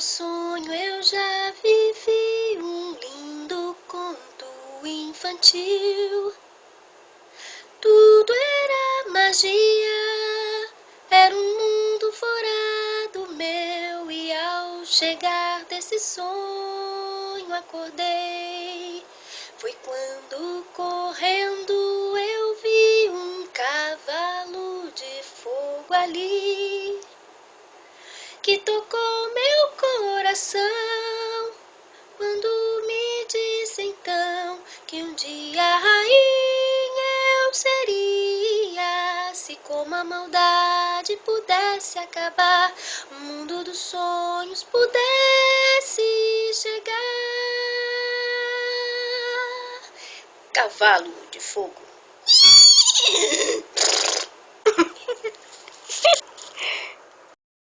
sonho eu já vivi um lindo conto infantil. Tudo era magia, era um mundo fora do meu. E ao chegar desse sonho acordei. Foi quando correndo eu vi um cavalo de fogo ali, que tocou meu coração, quando me disse então que um dia a rainha eu seria, se como a maldade pudesse acabar, o mundo dos sonhos pudesse chegar. Cavalo de fogo.